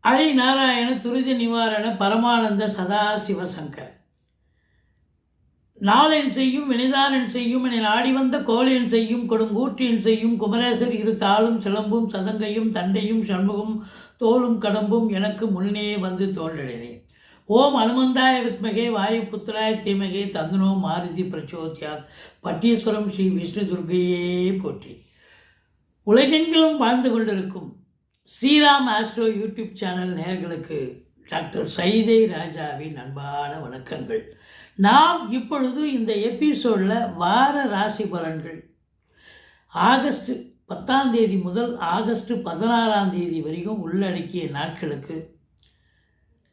அழி நாராயண துரித நிவாரண பரமானந்த சதாசிவசங்கர். நாளென் செய்யும் வினைதானன் செய்யும் என நாடி வந்த கோளென் செய்யும் கொடுங்கூற்றின் செய்யும் குமரேசர் இரு தாளும் சிலம்பும் சதங்கையும் தண்டையும் சண்முகம் தோளும் கடம்பும் எனக்கு முன்னே வந்து தோன்றினே. ஓம் அனுமந்தாய வித்மகே வாயு புத்திராய தீமகே தந்தனோ மாருதி பிரச்சோத்யாத். பட்டீஸ்வரம் ஸ்ரீ விஷ்ணு துர்கையே போற்றி. உலகெங்கிலும் வாழ்ந்து கொண்டிருக்கும் ஸ்ரீராம் ஆஸ்ட்ரோ யூடியூப் சேனல் நேயர்களுக்கு டாக்டர் சைதை ராஜாவின் அன்பான வணக்கங்கள். நாம் இப்பொழுது இந்த எபிசோடில் வார ராசி பலன்கள் ஆகஸ்ட் 10 முதல் ஆகஸ்ட் 16 வரைக்கும் உள்ளடக்கிய நாட்களுக்கு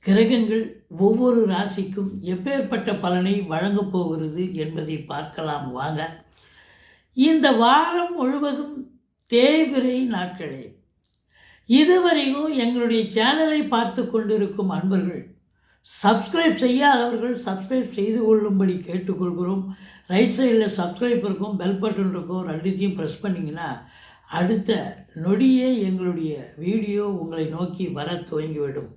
கிரகங்கள் ஒவ்வொரு ராசிக்கும் எப்பேற்பட்ட பலனை வழங்கப் போகிறது என்பதை பார்க்கலாம் வாங்க. இந்த வாரம் முழுவதும் தேய்பிறை நாட்களே. இதுவரையும் எங்களுடைய சேனலை பார்த்து கொண்டிருக்கும் அன்பர்கள் சப்ஸ்கிரைப் செய்யாதவர்கள் சப்ஸ்கிரைப் செய்து கொள்ளும்படி கேட்டுக்கொள்கிறோம். ரைட் சைடில் சப்ஸ்கிரைப் இருக்கும், பெல் பட்டன் இருக்கும், ரெண்டுத்தையும் ப்ரெஸ் பண்ணிங்கன்னா அடுத்த நொடியே எங்களுடைய வீடியோ உங்களை நோக்கி வர துவங்கிவிடும்.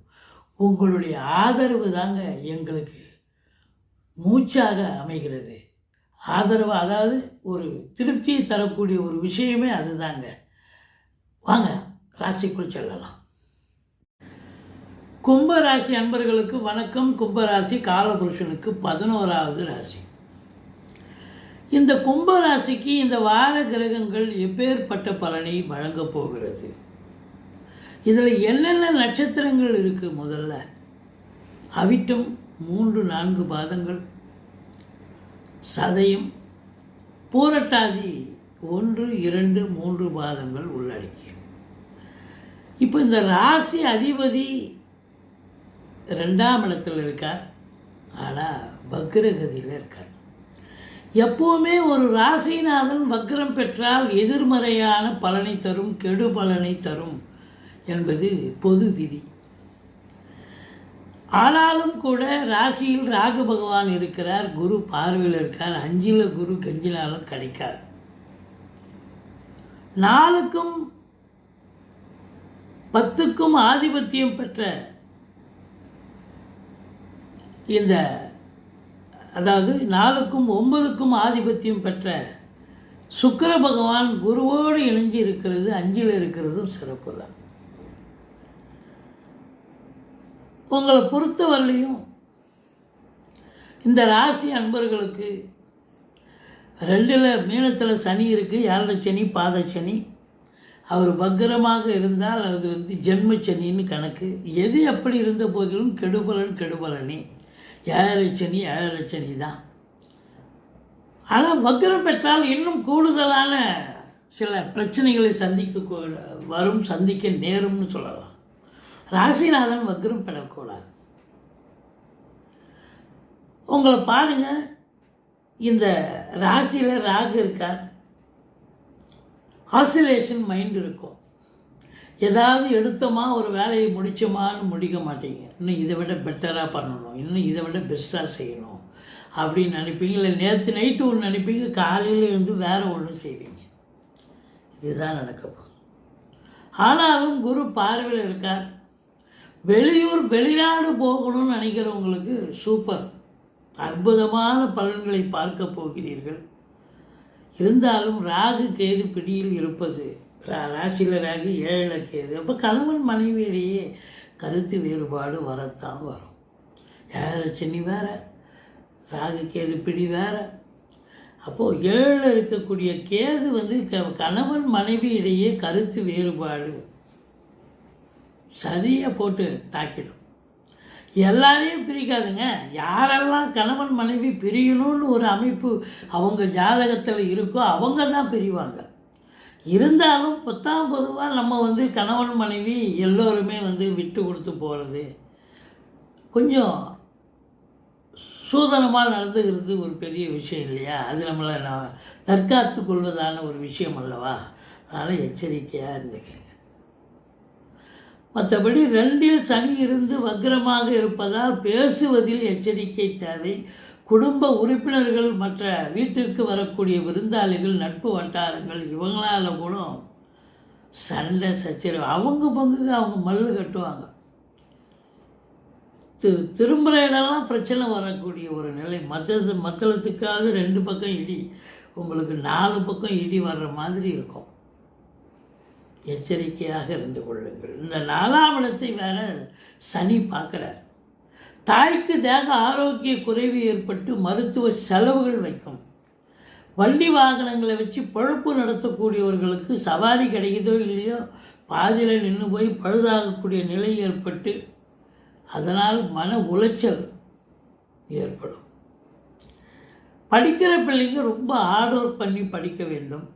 உங்களுடைய ஆதரவு தாங்க எங்களுக்கு மூச்சாக அமைகிறது. ஆதரவு அதாவது ஒரு திருப்தியை தரக்கூடிய ஒரு விஷயமே அதுதாங்க. வாங்க ராசிக்குள் செல்லலாம். கும்பராசி அன்பர்களுக்கு வணக்கம். கும்பராசி காலபுருஷனுக்கு 11வது ராசி. இந்த கும்பராசிக்கு இந்த வார கிரகங்கள் எப்பேற்பட்ட பலனை வழங்கப் போகிறது? இதில் என்னென்ன நட்சத்திரங்கள் இருக்குது? முதல்ல அவிட்டம் 3-4 பாதங்கள், சதயம், பூரட்டாதி 1-2-3 பாதங்கள் உள்ளடக்கிய. இப்போ இந்த ராசி அதிபதி 2ஆம் இடத்துல இருக்கார், ஆனால் வக்ரகதியில் இருக்கார். எப்போவுமே ஒரு ராசிநாதன் வக்ரம் பெற்றால் எதிர்மறையான பலனை தரும், கெடு பலனை தரும் என்பது பொது விதி. ஆனாலும் கூட ராசியில் ராகு பகவான் இருக்கிறார், குரு பார்வையில் இருக்கார். 5ல் குரு கெஞ்சினாலும் கிடைக்காது. 4க்கும் 10க்கும் ஆதிபத்தியம் பெற்ற இந்த அதாவது 4க்கும் 9க்கும் ஆதிபத்தியம் பெற்ற சுக்கிர பகவான் குருவோடு இணைஞ்சு இருக்கிறது, 5ல் இருக்கிறதும் சிறப்பு தான். உங்களை பொறுத்தவரையிலையும் இந்த ராசி அன்பர்களுக்கு 2ல் மீனத்தில் சனி இருக்குது, 7 சனி, பாத சனி. அவர் வக்ரமாக இருந்தால் அது ஜென்மச்சனின்னு கணக்கு. எது எப்படி இருந்த போதிலும் கெடுபலனே. 7 சனி தான். ஆனால் வக்ரம் பெற்றால் இன்னும் கூடுதலான சில பிரச்சனைகளை சந்திக்க நேரும்னு சொல்லலாம். ராசிநாதன் வக்ரம் பெறக்கூடாது. உங்களை பாருங்க, இந்த ராசியில் ராகு இருக்கார். ஆசிலேஷன் மைண்ட் இருக்கும். ஏதாவது எடுத்தோமா ஒரு வேலையை முடித்தோமான்னு முடிக்க மாட்டீங்க. இன்னும் இதை விட பெட்டராக பண்ணணும், இன்னும் இதை விட பெஸ்ட்டாக செய்யணும் அப்படின்னு நினைப்பீங்க. இல்லை நேற்று நைட்டு ஒன்று நினைப்பீங்க, காலையில் இருந்து வேறு ஒன்று செய்வீங்க. இதுதான் நடக்கப்போகுது. ஆனாலும் குரு பார்வையில் இருக்கார். வெளிநாடு போகணும்னு நினைக்கிறவங்களுக்கு சூப்பர் அற்புதமான பலன்களை பார்க்க போகிறீர்கள். இருந்தாலும் ராகு கேது பிடியில் இருப்பது, ராசியில் ராகு 7ல் கேது. அப்போ கணவன் மனைவியிடையே கருத்து வேறுபாடு வரத்தான் வரும். 7 சனி வேறு, ராகு கேது பிடி வேறு. அப்போது 7ல் இருக்கக்கூடிய கேது கணவன் மனைவி இடையே கருத்து வேறுபாடு சரியாக போட்டு தாக்கிடும். எல்லாரையும் பிரிக்காதுங்க. யாரெல்லாம் கணவன் மனைவி பிரியணும்னு ஒரு அமைப்பு அவங்க ஜாதகத்தில் இருக்கோ அவங்க தான் பிரிவாங்க. இருந்தாலும் பொதுவாக நம்ம கணவன் மனைவி எல்லோருமே விட்டு கொடுத்து போகிறது, கொஞ்சம் சூதனமாக நடந்துக்கிறது ஒரு பெரிய விஷயம் இல்லையா? அது நம்மளை தற்காத்து கொள்வதான ஒரு விஷயம் அல்லவா? அதனால் எச்சரிக்கையாக இருந்துக்கங்க. மற்றபடி 2ல் சனி இருந்து வக்ரமாக இருப்பதால் பேசுவதில் எச்சரிக்கை தேவை. குடும்ப உறுப்பினர்கள், மற்ற வீட்டிற்கு வரக்கூடிய விருந்தாளிகள், நட்பு வட்டாரங்கள், இவங்களால் கூட சண்டை சச்சரவு, அவங்க பங்குக்கு அவங்க மல்லு கட்டுவாங்க. திரும்புகிற இடம்லாம் பிரச்சனை வரக்கூடிய ஒரு நிலை. மத்தளத்துக்காக 2 பக்கம் இடி, உங்களுக்கு 4 பக்கம் இடி வர்ற மாதிரி இருக்கும். எச்சரிக்கையாக இருந்து கொள்ளுங்கள். இந்த 4ஆம் இடத்தை வேற சனி பார்க்குறார். தாய்க்கு தேக ஆரோக்கிய குறைவு ஏற்பட்டு மருத்துவ செலவுகள் வைக்கும். வண்டி வாகனங்களை வச்சு பொழப்பு நடத்தக்கூடியவர்களுக்கு சவாரி கிடைக்குதோ இல்லையோ பாதியில் நின்று போய் பழுதாகக்கூடிய நிலை ஏற்பட்டு அதனால் மன உளைச்சல் ஏற்படும். படிக்கிற பிள்ளைங்க ரொம்ப ஹார்ட் ஒர்க் பண்ணி படிக்க வேண்டும்.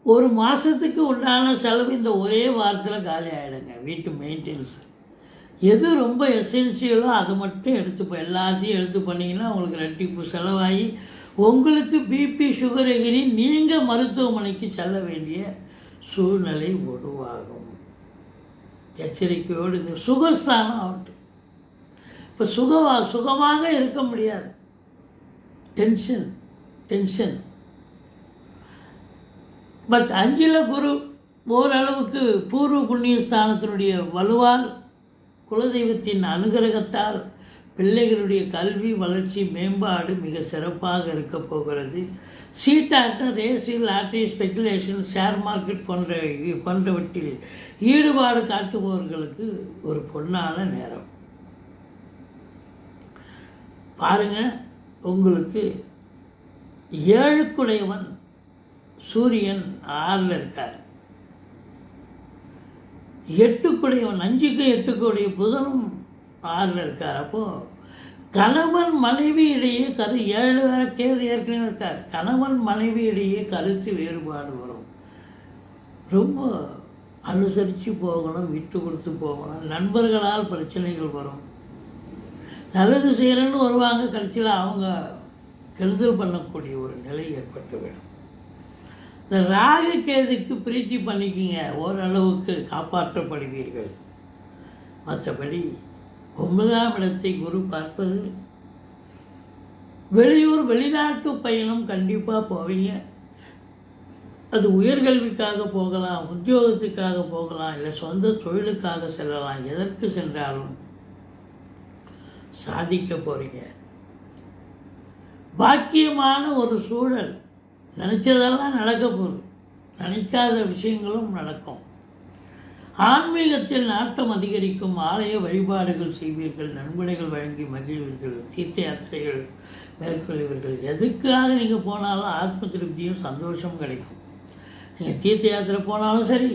ஒரு மாதத்துக்கு உண்டான செலவு இந்த ஒரே வாரத்தில் காலி ஆகிடுங்க. வீட்டு மெயின்டெனன்ஸ் எது ரொம்ப எசென்சியலோ அதை மட்டும் எல்லாத்தையும் எடுத்து பண்ணிங்கன்னா உங்களுக்கு ரெட்டிப்பு செலவாகி உங்களுக்கு பிபி சுகர் எகிரி நீங்கள் மருத்துவமனைக்கு செல்ல வேண்டிய சூழ்நிலை உருவாகும். எச்சரிக்கையோடு இந்த சுகஸ்தானம் ஆகட்டும். இப்போ சுகமாக இருக்க முடியாது. டென்ஷன். பட் 5ல் குரு ஓரளவுக்கு பூர்வ புண்ணிய ஸ்தானத்தினுடைய வலுவால் குலதெய்வத்தின் அனுகிரகத்தால் பிள்ளைகளுடைய கல்வி வளர்ச்சி மேம்பாடு மிக சிறப்பாக இருக்க போகிறது. சீட்டாட்டம், race, lottery, speculation, share market போன்றவற்றில் ஈடுபாடு காட்டுபவர்களுக்கு ஒரு பொன்னான நேரம். பாருங்கள், உங்களுக்கு 7க்குடையவன் சூரியன் 6ல் இருக்கார். 8க்குடையவன் 5க்கு 8க்குடைய புதனும் 6ல் இருக்கார். அப்போது கணவன் மனைவி இடையே 7 கேது ஏற்கனவே இருக்கார். கணவன் மனைவி இடையே கருத்து வேறுபாடு வரும். ரொம்ப அனுசரித்து போகணும், விட்டு கொடுத்து போகணும். நண்பர்களால் பிரச்சனைகள் வரும். நல்லது செய்கிறேன்னு வருவாங்க, கடைசியில் அவங்க கெடுதல் பண்ணக்கூடிய ஒரு நிலை ஏற்பட்டுவிடும். இந்த ராகு கேதுக்கு பிரீத்தி பண்ணிக்கிங்க, ஓரளவுக்கு காப்பாற்றப்படுவீர்கள். மற்றபடி 9ஆம் இடத்தை குரு பார்ப்பது, வெளிநாட்டு பயணம் கண்டிப்பாக போவீங்க. அது உயர்கல்விக்காக போகலாம், உத்தியோகத்துக்காக போகலாம், இல்லை சொந்த தொழிலுக்காக செல்லலாம். எதற்கு சென்றாலும் சாதிக்க போகிறீங்க. பாக்கியமான ஒரு சூழல். நினச்சதெல்லாம் நடக்க போகுது, நினைக்காத விஷயங்களும் நடக்கும். ஆன்மீகத்தில் நாட்டம் அதிகரிக்கும். ஆலய வழிபாடுகள் செய்வீர்கள், நன்கொடைகள் வழங்கி மகிழ்வீர்கள், தீர்த்த யாத்திரைகள் மேற்கொள்வீர்கள். எதுக்காக நீங்கள் போனாலும் ஆத்ம திருப்தியும் சந்தோஷமும் கிடைக்கும். நீங்கள் தீர்த்த யாத்திரை போனாலும் சரி,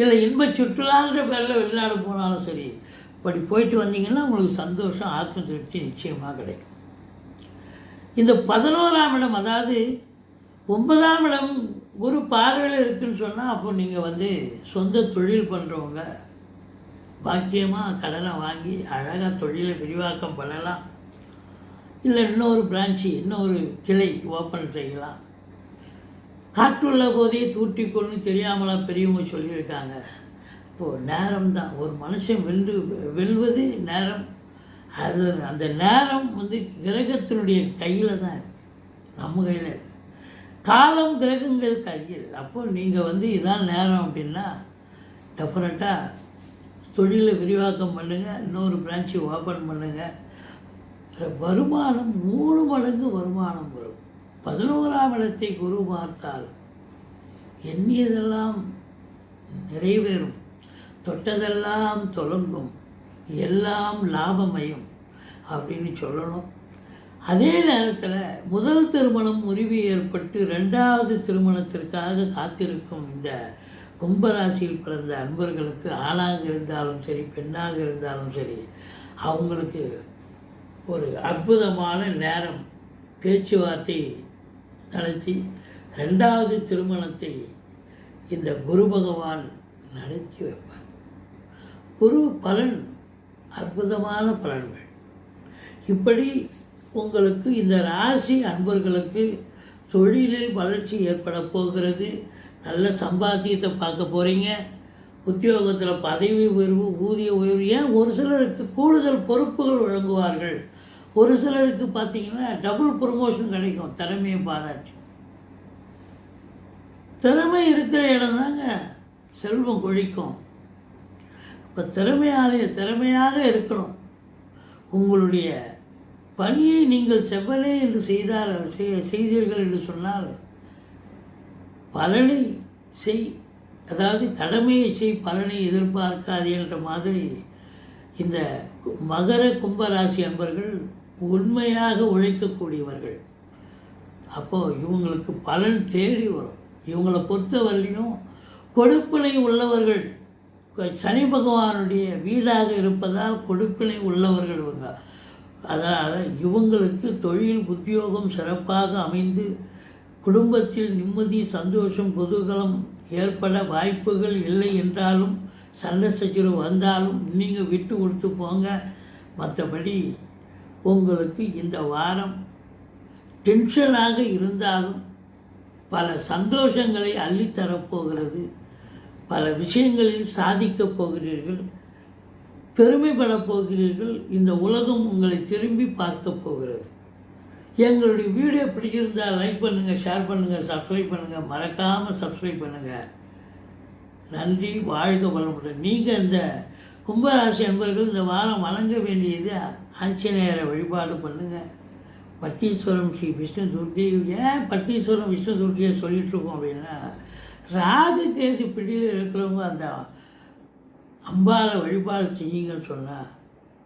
இல்லை இன்ப சுற்றுலான்ற பேரில் வெளிநாடு போனாலும் சரி, இப்படி போயிட்டு வந்தீங்கன்னா உங்களுக்கு சந்தோஷம், ஆத்ம திருப்தி நிச்சயமாக கிடைக்கும். இந்த 11ஆம் இடம், அதாவது 9ஆம் இடம் குரு பார்வையில் இருக்குதுன்னு சொன்னால், அப்போ நீங்கள் சொந்த தொழில் பண்ணுறவங்க பாக்கியமாக கடனை வாங்கி அழகாக தொழிலை விரிவாக்கம் பண்ணலாம். இல்லை இன்னொரு பிரான்ச்சு, இன்னொரு கிளை ஓப்பன் செய்யலாம். காற்றுள்ள போதே தூட்டிக்கொள்னு தெரியாமலாம் பெரியவங்க சொல்லியிருக்காங்க. இப்போது நேரம் தான் ஒரு மனுஷன் வெல்வது நேரம். அது அந்த நேரம் கிரகத்தினுடைய கையில் தான் இருக்குது, நம்ம கையில் இருக்குது. காலம் கிரகங்கள் கையில். அப்போ நீங்கள் இதான் நேரம் அப்படின்னா டெஃபினட்டாக தொழிலை விரிவாக்கம் பண்ணுங்கள், இன்னொரு பிரான்ச்சு ஓப்பன் பண்ணுங்கள். வருமானம் 3 மடங்கு வருமானம் வரும். 11ஆம் இடத்தை குரு பார்த்தால் எண்ணியதெல்லாம் நிறைவேறும், தொட்டதெல்லாம் தொடங்கும், எல்லாம் லாபமயம் அப்படின்னு சொல்லணும். அதே நேரத்தில் முதல் திருமணம் முறிவு ஏற்பட்டு 2வது திருமணத்திற்காக காத்திருக்கும் இந்த கும்பராசியில் பிறந்த அன்பர்களுக்கு, ஆணாக இருந்தாலும் சரி பெண்ணாக இருந்தாலும் சரி, அவங்களுக்கு ஒரு அற்புதமான நேரம். பேச்சுவார்த்தை நடத்தி 2வது திருமணத்தை இந்த குரு பகவான் நடத்தி வைப்பார். குரு பலன் அற்புதமான பலன்கள். இப்படி உங்களுக்கு இந்த ராசி அன்பர்களுக்கு தொழிலில் வளர்ச்சி ஏற்பட போகிறது. நல்ல சம்பாத்தியத்தை பார்க்க போகிறீங்க. உத்தியோகத்தில் பதவி உயர்வு, ஊதிய உயர்வு. ஏன் ஒரு சிலருக்கு கூடுதல் பொறுப்புகள் வழங்குவார்கள், ஒரு சிலருக்கு பார்த்திங்கன்னா டபுள் ப்ரமோஷன் கிடைக்கும். திறமையை பாராட்டி, திறமை இருக்கிற இடம் தாங்க செல்வம் கொழிக்கும். இப்போ திறமையாக இருக்கணும். உங்களுடைய பணியை நீங்கள் செவ்வனே என்று செய்தீர்கள் என்று சொன்னால் பலனை செய், அதாவது கடமையை செய், பலனை எதிர்பார்க்காது என்ற மாதிரி இந்த மகர கும்பராசி அன்பர்கள் உண்மையாக உழைக்கக்கூடியவர்கள். அப்போது இவங்களுக்கு பலன் தேடி வரும். இவங்களை பொறுத்தவரையிலும் கொடுப்பினை உள்ளவர்கள். சனி பகவானுடைய வீடாக இருப்பதால் கொடுப்பினை உள்ளவர்கள் இவங்க. அதனால் இவங்களுக்கு தொழில் உத்தியோகம் சிறப்பாக அமைந்து குடும்பத்தில் நிம்மதி, சந்தோஷம், குதூகலம் ஏற்பட வாய்ப்புகள் இல்லை என்றாலும், சண்டை சச்சரவு வந்தாலும் நீங்கள் விட்டு கொடுத்து போங்க. மற்றபடி உங்களுக்கு இந்த வாரம் டென்ஷனாக இருந்தாலும் பல சந்தோஷங்களை அள்ளித்தரப்போகிறது. பல விஷயங்களில் சாதிக்கப் போகிறீர்கள், பெருமைப்படப் போகிறீர்கள். இந்த உலகம் உங்களை திரும்பி பார்க்க போகிறது. எங்களுடைய வீடியோ பிடிச்சிருந்தால் லைக் பண்ணுங்கள், ஷேர் பண்ணுங்கள், சப்ஸ்கிரைப் பண்ணுங்கள். மறக்காமல் சப்ஸ்கிரைப் பண்ணுங்கள். நன்றி, வாழ்க வளமுடன். நீங்கள் இந்த கும்பராசி அன்பர்கள் இந்த வாரம் வணங்க வேண்டியது ஆஞ்சநேயரை வழிபாடு பண்ணுங்கள். பட்டீஸ்வரம் ஸ்ரீ விஷ்ணு துர்க்கை. ஏன் பட்டீஸ்வரம் விஷ்ணு துர்க்கையை சொல்லிகிட்ருக்கோம் அப்படின்னா, ராகு கேது பிடியில் இருக்கிறவங்க அந்த அம்பாவை வழிபாடு செஞ்சீங்கன்னு சொன்னால்,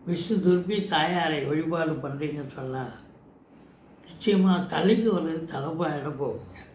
விஷ்ணு துர்க்கை தாயாரை வழிபாடு பண்ணுறீங்கன்னு சொன்னால், நிச்சயமாக தலைக்கு வர்றது தலைப்பாயிட போகுங்க.